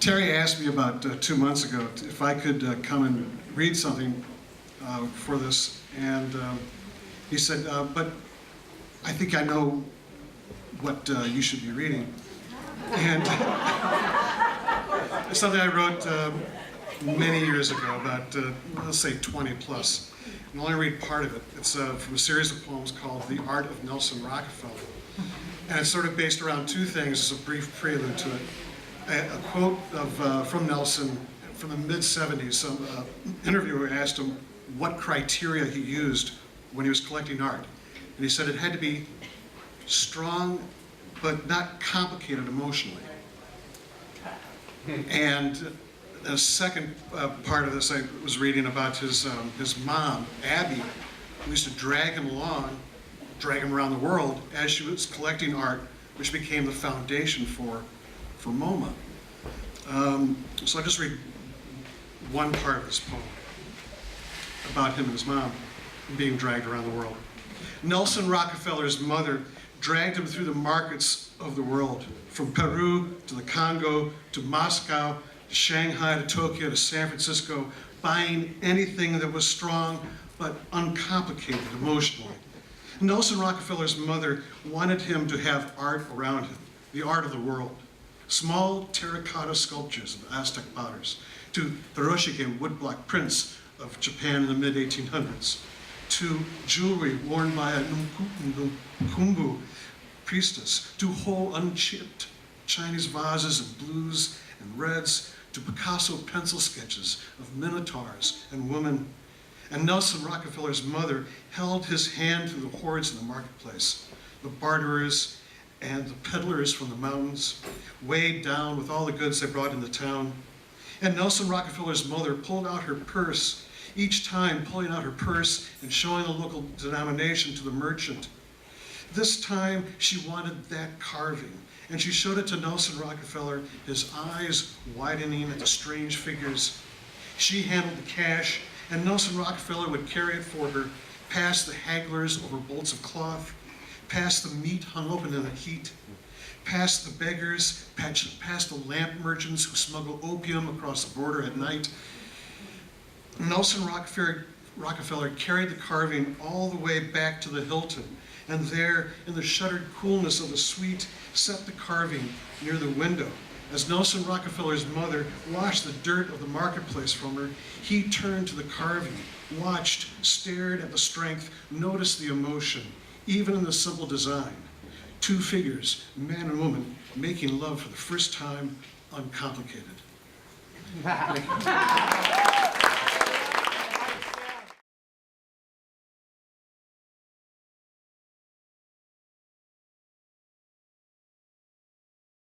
Terry asked me about 2 months ago if I could come and read something for this, and he said, but I think I know what you should be reading. And it's something I wrote many years ago, about, let's say 20 plus. And I'll only read part of it. It's from a series of poems called The Art of Nelson Rockefeller. And it's sort of based around two things, as a brief prelude to it. A quote from Nelson from the mid-70s. Some interviewer asked him what criteria he used when he was collecting art. And he said it had to be strong, but not complicated emotionally. And the second part of this, I was reading about his mom, Abby, who used to drag him around the world as she was collecting art, which became the foundation for MoMA. So I'll just read one part of this poem about him and his mom being dragged around the world. Nelson Rockefeller's mother dragged him through the markets of the world, from Peru to the Congo to Moscow to Shanghai to Tokyo to San Francisco, buying anything that was strong but uncomplicated emotionally. Nelson Rockefeller's mother wanted him to have art around him, the art of the world. Small terracotta sculptures of Aztec potters, to Hiroshige woodblock prints of Japan in the mid-1800s, to jewelry worn by a Kumbu priestess, to whole unchipped Chinese vases in blues and reds, to Picasso pencil sketches of minotaurs and women. And Nelson Rockefeller's mother held his hand through the hordes in the marketplace, the barterers and the peddlers from the mountains, weighed down with all the goods they brought into town. And Nelson Rockefeller's mother pulled out her purse, each time pulling out her purse and showing the local denomination to the merchant. This time she wanted that carving, and she showed it to Nelson Rockefeller, his eyes widening at the strange figures. She handled the cash, and Nelson Rockefeller would carry it for her, past the hagglers over bolts of cloth, past the meat hung open in the heat, past the beggars, past the lamp merchants who smuggle opium across the border at night. Nelson Rockefeller carried the carving all the way back to the Hilton, and there, in the shuttered coolness of the suite, set the carving near the window. As Nelson Rockefeller's mother washed the dirt of the marketplace from her, he turned to the carving, watched, stared at the strength, noticed the emotion, even in the simple design. Two figures, man and woman, making love for the first time, uncomplicated. Thank you.